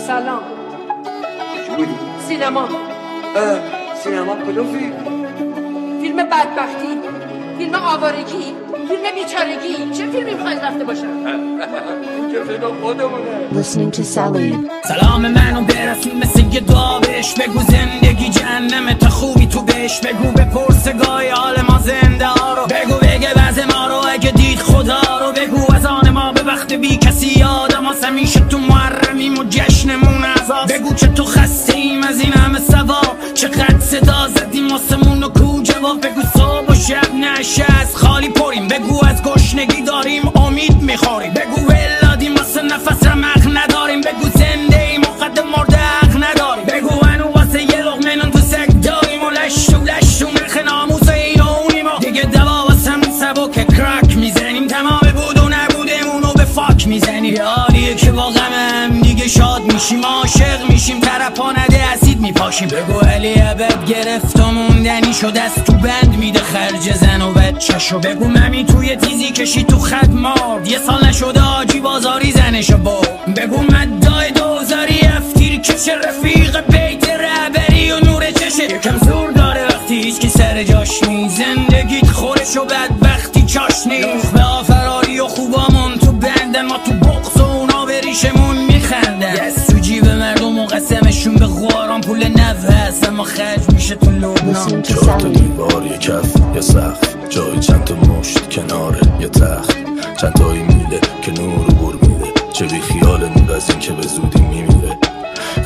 سلام. چی بودی؟ سینما. سینما کدوم فیلم؟ فیلم بدبختی، فیلم آوارگی، فیلم بیچارگی. چه فیلمی میخواید رفته باشم؟ این که فیلم خودمونه. Listening to Salib. سلام منو برسون مثل یه دعا بهش بگو زندگی جهنمه تا خوبی تو بهش بگو بپرس گاهی حال ما زنده ها رو بگو بگه وضع ما رو اگه دید خدا رو بگو از آن ما به وقت بی کسی یادم هست همیشه تو محرمیم و جشنمون عذاب بگو چه تو خسته ایم از این همه ثواب چقدر صدا زدیم واسمون و کو جواب بگو صبح و شب نشست خالی پریم بگو از گشنگی داریم امید میخوریم بگو ولادیم واسه نفس رمق نداریم بگو زنده ایم و قد مرده حق نداریم بگو هنو واسه یه لقمه نون تو سگ داریم و لشو مرخ ناموس ایرونیم و دیگه دوا واسمون سبک کرک میزنیم تمام بود و نبودمون و به فاک میزنیم یاریه که با غمم دیگه شاد میشیم عاشق میشیم ترپا نده اسید میپاشیم بگو علی عبد گرفت و موندنی شد از تو بند میده خرج زن و بچه‌شو بگو ممی توی تیزی کشی تو خط مارد یه سال نشده آجی بازاری زنشو بگو مدای دوزاری افتیر کشه رفیق بیت رهبری و نور چشه یکم زور داره وقتی هیچ کی سر جاش نیست زندگیت خورش و بدبختی چاش نیست به آفراری و خوبامون تو بندن ما تو بغض و اونا به ریشمون میخندن دست تو جیب مردم و قسمشون به خواران پول نوه هست اما خرج میشه تو لبنان چهار تا دیوار یه کف یه سقف جای چند تا مشت کناره یه تخت چند تایی میله که نور و بر میده چه بی خیال نور از این که به زودی میمیره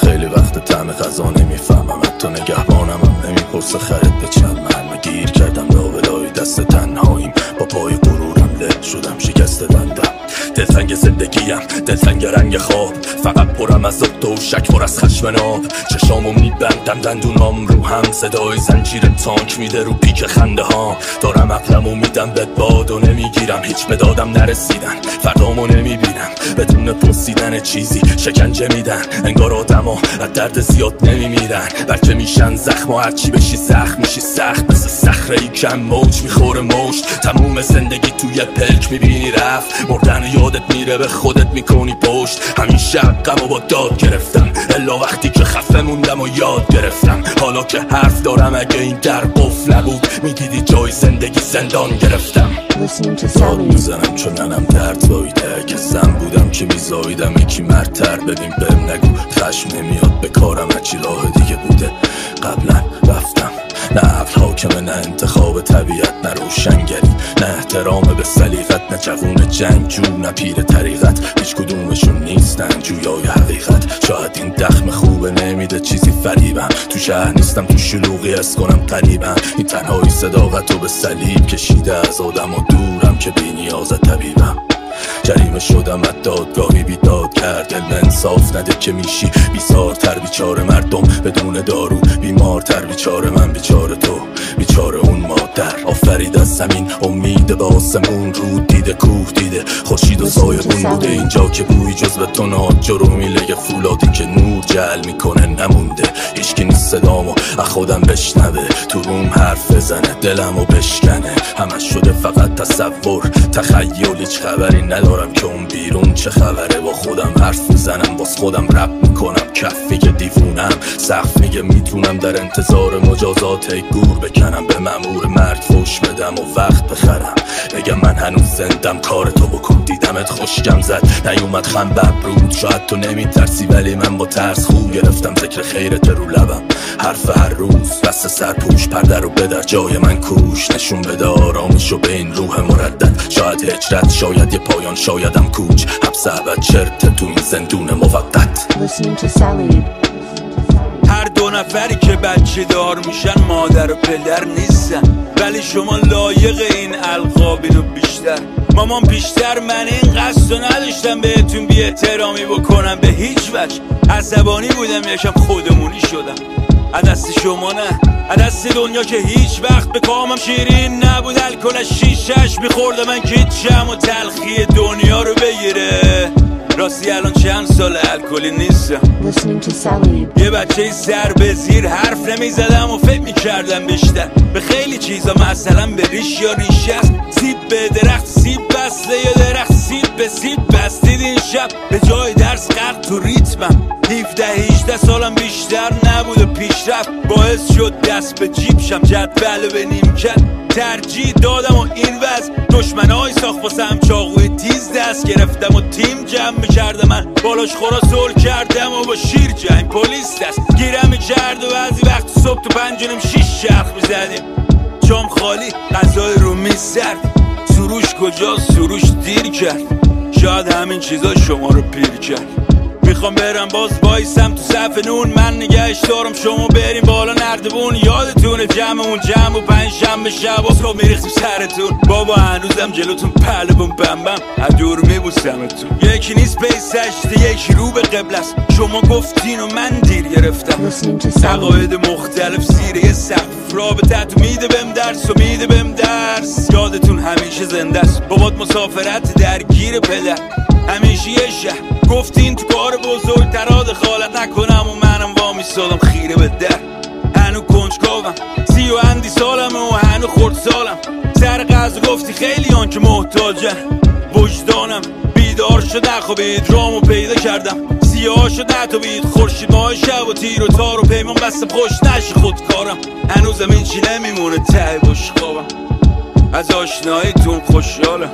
خیلی وقت طعم غذا نمیفهمم حتی نگهبانم هم نمیپرسه خرید به چند من گیر کردم لابلای دست تنهاییم با پای غرورم له شدم شکست بندم دلتنگ زندگیم دلتنگ رنگ خواب فقط پرم از ضد و شک پر از خشم ناب چشامو میبندم دندونام رو هم صدای زنجیر تانک میده رو پیک خنده ها دارم عقلمو میدم به باد و نمیگیرم هیچ به دادم نرسیدن فردامو نمیبینم بدون پرسیدن چیزی شکنجه میدن انگار آدما از درد زیاد نمیمیرن بلکه میشن زخم و هرچی بشی زخم میشی سخت مثل صخره‌ای که موج میخوره موج تموم زندگی توی پلک میبینی رفت مردن یادت میره به خودت میکنی پشت همیشه حقمو با داد گرفتم الا وقتی که خفه موندم و یاد گرفتم حالا که حرف دارم اگه این در قفل نبود میدیدی جای زندگی زندان گرفتم داد میزنم چون ننم درد زایده که زن بودم که میزایدم یکی مرتر ببین بهم نگو خشم نمیاد به کارم هرچی راه دیگه بوده قبلا رفتم نه عقل حاکمه نه انتخاب طبیعت نه روشنگری نه احترام به سلیقت نه جوون جنگجو نه پیر طریقت هیچ کدومشون نیستن جویای حقیقت شاید این دخم خوبه نمیده چیزی فریبم تو شهر نیستم تو شلوغی از کنم قریبم این تنهایی صداقت رو به صلیب کشیده از آدم و دورم که بی نیاز طبیبم جریمه شدم از دادگاهی بیداد کرد دل انصاف نده که میشی بیزارتر بیچاره مردم بدون دارو بیمارتر بیچاره من بیچاره تو بیچاره اون مادر آفرید از زمین امید به آسمون رود دیده کوه دیده خورشید و سایبون بوده اینجا که بوی جز به تو ناجر و میله فولادی که نور جل میکنه نمونده هیچکی نیست صدامو از خودم بشنوه تو روم حرف بزنه دلمو بشکنه همش شده فقط تصور تخیل هیچ خبری ندارم که اون بیرون چه خبره با خودم حرف میزنم باز خودم رپ میکنم کف میگه دیوونم سقف میگه میتونم در انتظار مجازات گور بکنم به مأمور مرگ فوش بدم و وقت بخرم بگم من هنوز زندم کارتو بکن دیدمت خوشگم زد نیومد خم ببرود شاید تو نمیترسی ولی من با ترس خوب گرفتم ذکر خیرت رو لبم حرف هر روز بس سرپوش پرده رو بدر جای من کوش نشون بده آرامشو به این روح مردد شاید هجرت شاید یه پایان شایدم کوچ حبس ابد چرت تو این زندون موقت هر دو نفری که بچه دار میشن مادر و پدر نیستن ولی شما لایق این القابینو بیشتر مامان بیشتر من این قصد نداشتم بهتون بی احترامی بکنم به هیچ وجه عصبانی بودم یکم خودمونی شدم از دست شما نه از دست دنیا که هیچ وقت به کامم شیرین نبود الکل از شیشش میخورده من که هیچم و تلخی دنیا رو بگیره راستی الان چند سال الکلی نیستم. Listening to Salib. یه بچه سر به زیر حرف نمیزدم و فکر میکردم بیشتر به خیلی چیزا، مثلا به ریش یا ریشه است. سیب به درخت سیب بسته یا درخت سیب به سیب بستید این شب. به جای درس غرق تو ریتمم. 17-18 سالم بیشتر نبود و پیشرفت باعث شد دست به جیب شم. جدول به نیمکت ترجیح دادم و این وضع دشمنای ساخت واسم چاقوی تیز دست گرفتم و تیم جمع میکردم. من بالاش خورا سول کردم و با شیر جنگ پلیس دست گیرم میکرد و بعضی وقت صبح تو 5:06 چرخ میزدیم. جام خالی غذای رو میز سرد. سروش کجاست؟ سروش دیر کرد. شاید همین چیزا شما رو پیر کرد. میخوام برم باز وایسم تو صف نون، من نگهش دارم شما بریم بالا نردبون. یادتونه جمعمون جمع و 5 شنبه شب و صبح میریختیم سرتون. بابا هنوزم جلوتون پهلوون بمبم از دور میبوسمتون. یکی نیست پی سجده یکی رو به قبل است. شما گفتین و من دیر گرفتم. عقاید مختلف زیر یه سقف رابطت میده بهم درس و میده بهم درس. یادتون همیشه زنده است. بابات مسافرت درگیر پدر همیشه یه شهر. گفتین تو کار بزرگترا دخالت نکنم و منم وامی سالم خیره به در. هنو کنجکاوم 30 سالم و هنو خورد سالم. سر غذا گفتی خیلی آن که محتاجن. وجدانم بیدار شد نخوابید رامو پیدا کردم. سیاه شد نتابید خورشید ماه شب و تیر و تار و پیمان بستم خوش نشه خودکارم. هنوزم این چی نمیمونه ته بشقابم. از آشناییتون خوشحالم.